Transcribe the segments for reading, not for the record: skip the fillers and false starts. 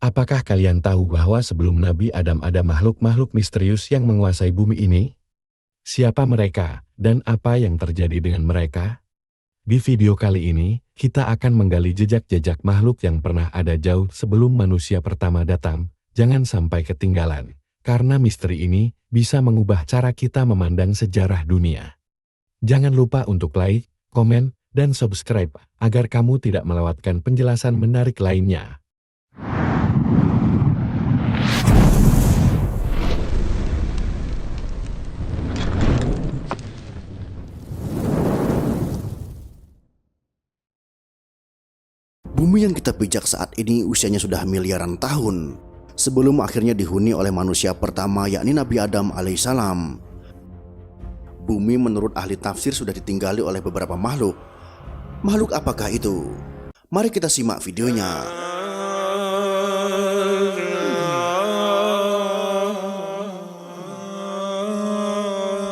Apakah kalian tahu bahwa sebelum Nabi Adam ada makhluk-makhluk misterius yang menguasai bumi ini? Siapa mereka, dan apa yang terjadi dengan mereka? Di video kali ini, kita akan menggali jejak-jejak makhluk yang pernah ada jauh sebelum manusia pertama datang. Jangan sampai ketinggalan, karena misteri ini bisa mengubah cara kita memandang sejarah dunia. Jangan lupa untuk like, komen, dan subscribe, agar kamu tidak melewatkan penjelasan menarik lainnya. Bumi yang kita pijak saat ini usianya sudah miliaran tahun sebelum akhirnya dihuni oleh manusia pertama, yakni Nabi Adam alaihissalam. Bumi menurut ahli tafsir sudah ditinggali oleh beberapa makhluk. Makhluk apakah itu? Mari kita simak videonya.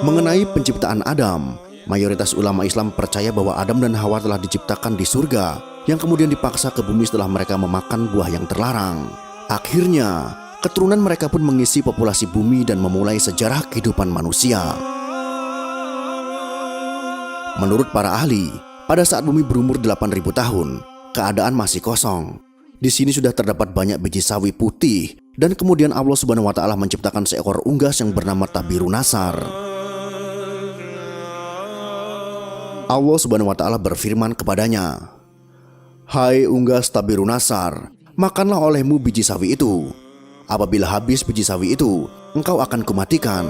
Mengenai penciptaan Adam, mayoritas ulama Islam percaya bahwa Adam dan Hawa telah diciptakan di surga, yang kemudian dipaksa ke bumi setelah mereka memakan buah yang terlarang. Akhirnya, keturunan mereka pun mengisi populasi bumi dan memulai sejarah kehidupan manusia. Menurut para ahli, pada saat bumi berumur 8.000 tahun, keadaan masih kosong. Di sini sudah terdapat banyak biji sawi putih, dan kemudian Allah Subhanahu wa Ta'ala menciptakan seekor unggas yang bernama Tabirunasar. Allah Subhanahu wa Ta'ala berfirman kepadanya, "Hai unggas Tabirunasar, makanlah olehmu biji sawi itu. Apabila habis biji sawi itu, engkau akan kumatikan."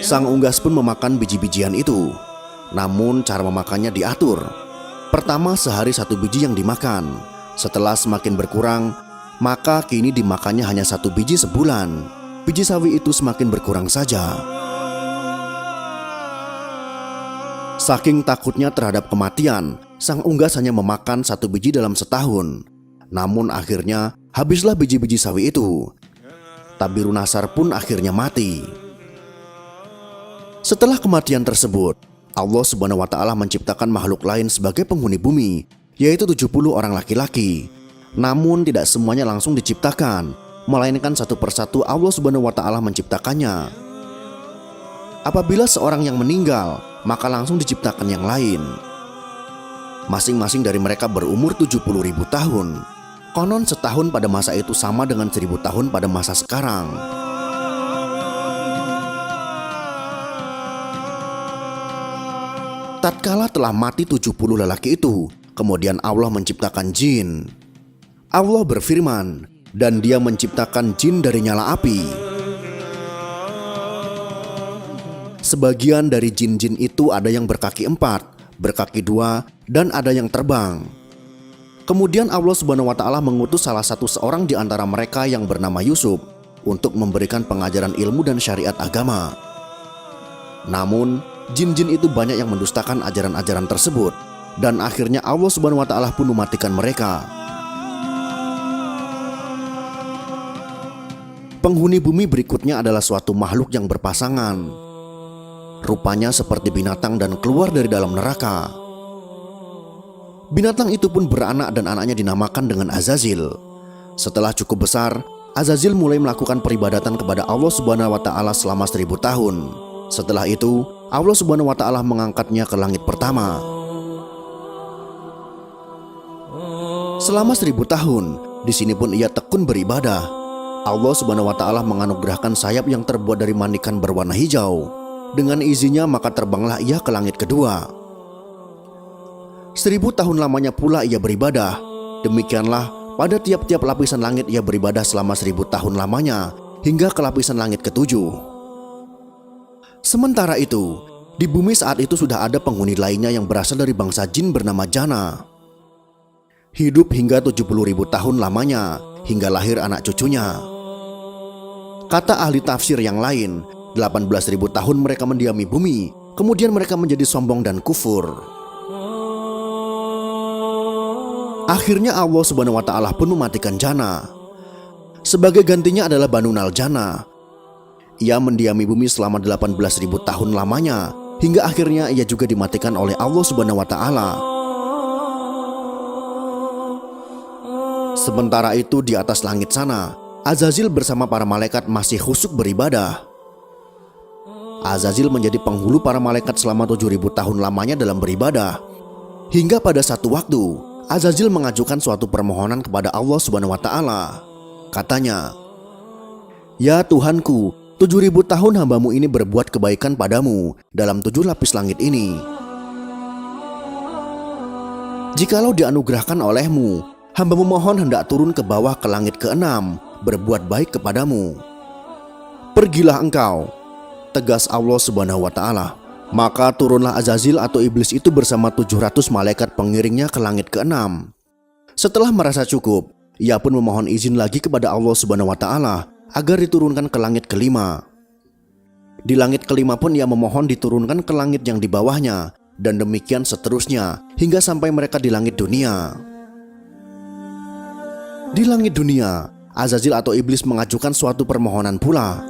Sang unggas pun memakan biji-bijian itu. Namun cara memakannya diatur. Pertama sehari 1 biji yang dimakan. Setelah semakin berkurang, maka kini dimakannya hanya 1 biji sebulan. Biji sawi itu semakin berkurang saja. Saking takutnya terhadap kematian, sang unggas hanya memakan 1 biji dalam setahun. Namun akhirnya habislah biji-biji sawi itu. Tabirunasar pun akhirnya mati. Setelah kematian tersebut, Allah Subhanahu wa Ta'ala menciptakan makhluk lain sebagai penghuni bumi, yaitu 70 orang laki-laki. Namun tidak semuanya langsung diciptakan, melainkan satu persatu Allah Subhanahu wa Ta'ala menciptakannya. Apabila seorang yang meninggal, maka langsung diciptakan yang lain. Masing-masing dari mereka berumur 70.000 tahun. Konon setahun pada masa itu sama dengan 1000 tahun pada masa sekarang. Tatkala telah mati 70 lelaki itu, kemudian Allah menciptakan jin. Allah berfirman, "Dan Dia menciptakan jin dari nyala api." Sebagian dari jin-jin itu ada yang berkaki 4, berkaki 2, dan ada yang terbang. Kemudian Allah Subhanahu wa Ta'ala mengutus salah satu seorang di antara mereka yang bernama Yusuf untuk memberikan pengajaran ilmu dan syariat agama. Namun, jin-jin itu banyak yang mendustakan ajaran-ajaran tersebut, dan akhirnya Allah Subhanahu wa Ta'ala pun mematikan mereka. Penghuni bumi berikutnya adalah suatu makhluk yang berpasangan. Rupanya seperti binatang dan keluar dari dalam neraka. Binatang itu pun beranak dan anaknya dinamakan dengan Azazil. Setelah cukup besar, Azazil mulai melakukan peribadatan kepada Allah Subhanahu wa Ta'ala selama 1000 tahun. Setelah itu, Allah Subhanahu wa Ta'ala mengangkatnya ke langit pertama. Selama 1000 tahun, di sini pun ia tekun beribadah. Allah Subhanahu wa Ta'ala menganugerahkan sayap yang terbuat dari manikan berwarna hijau. Dengan izinnya maka terbanglah ia ke langit kedua. 1000 tahun lamanya pula ia beribadah. Demikianlah pada tiap-tiap lapisan langit ia beribadah selama 1000 tahun lamanya, hingga ke lapisan langit ke-7. Sementara itu, di bumi saat itu sudah ada penghuni lainnya yang berasal dari bangsa jin bernama Jana. Hidup hingga 70.000 tahun lamanya, hingga lahir anak cucunya. Kata ahli tafsir yang lain, 18.000 tahun mereka mendiami bumi, kemudian mereka menjadi sombong dan kufur. Akhirnya Allah Subhanahu wa Ta'ala pun mematikan Jana. Sebagai gantinya adalah Banu Naljana. Ia mendiami bumi selama 18.000 tahun lamanya, hingga akhirnya ia juga dimatikan oleh Allah Subhanahu wa Ta'ala. Sementara itu di atas langit sana, Azazil bersama para malaikat masih khusyuk beribadah. Azazil menjadi penghulu para malaikat selama 7.000 tahun lamanya dalam beribadah. Hingga pada satu waktu, Azazil mengajukan suatu permohonan kepada Allah Subhanahu wa Ta'ala. Katanya, "Ya Tuhanku, 7.000 tahun hambamu ini berbuat kebaikan padamu dalam 7 lapis langit ini. Jikalau dianugerahkan olehmu, hambamu mohon hendak turun ke bawah ke langit ke-6, berbuat baik kepadamu. Pergilah engkau," tegas Allah Subhanahu wa Ta'ala. Maka turunlah Azazil atau iblis itu bersama 700 malaikat pengiringnya ke langit ke-6. Setelah merasa cukup, ia pun memohon izin lagi kepada Allah Subhanahu wa Ta'ala agar diturunkan ke langit ke-5. Di langit ke-5 pun ia memohon diturunkan ke langit yang di bawahnya, dan demikian seterusnya hingga sampai mereka di langit dunia. Di langit dunia, Azazil atau iblis mengajukan suatu permohonan pula.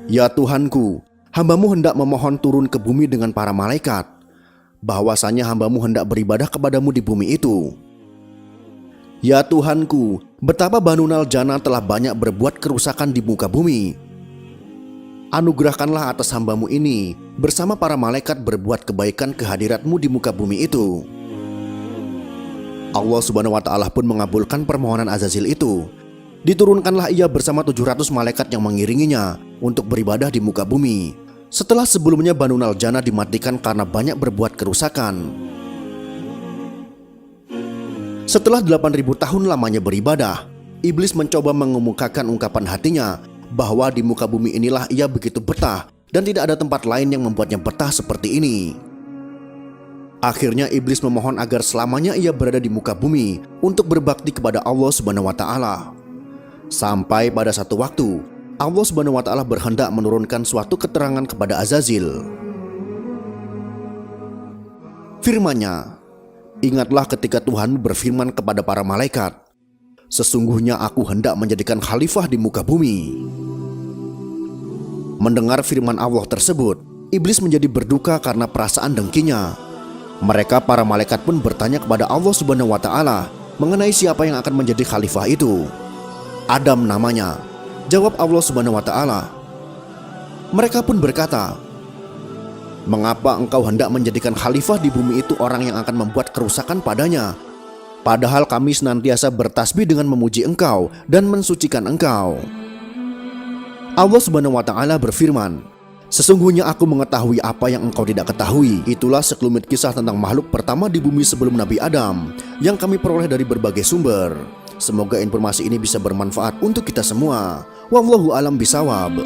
"Ya Tuhanku, hambamu hendak memohon turun ke bumi dengan para malaikat, bahwasanya hambamu hendak beribadah kepadamu di bumi itu. Ya Tuhanku, betapa Banu Naljana telah banyak berbuat kerusakan di muka bumi. Anugerahkanlah atas hambamu ini bersama para malaikat berbuat kebaikan kehadiratmu di muka bumi itu." Allah Subhanahu wa Ta'ala pun mengabulkan permohonan Azazil itu. Diturunkanlah ia bersama 700 malaikat yang mengiringinya untuk beribadah di muka bumi, setelah sebelumnya Banu Naljana dimatikan karena banyak berbuat kerusakan. Setelah 8.000 tahun lamanya beribadah, iblis mencoba mengemukakan ungkapan hatinya bahwa di muka bumi inilah ia begitu betah dan tidak ada tempat lain yang membuatnya betah seperti ini. Akhirnya iblis memohon agar selamanya ia berada di muka bumi untuk berbakti kepada Allah Subhanahu wa Ta'ala. Sampai pada satu waktu, Allah Subhanahu wa Ta'ala berhendak menurunkan suatu keterangan kepada Azazil. Firman-Nya, "Ingatlah ketika Tuhan berfirman kepada para malaikat, sesungguhnya aku hendak menjadikan khalifah di muka bumi." Mendengar firman Allah tersebut, iblis menjadi berduka karena perasaan dengkinya. Mereka para malaikat pun bertanya kepada Allah Subhanahu wa Ta'ala mengenai siapa yang akan menjadi khalifah itu. "Adam namanya," jawab Allah Subhanahu wa Ta'ala. Mereka pun berkata, "Mengapa engkau hendak menjadikan khalifah di bumi itu orang yang akan membuat kerusakan padanya? Padahal kami senantiasa bertasbih dengan memuji engkau dan mensucikan engkau." Allah Subhanahu wa Ta'ala berfirman, "Sesungguhnya aku mengetahui apa yang engkau tidak ketahui." Itulah sekelumit kisah tentang makhluk pertama di bumi sebelum Nabi Adam yang kami peroleh dari berbagai sumber. Semoga informasi ini bisa bermanfaat untuk kita semua. Wallahu a'lam bishawab.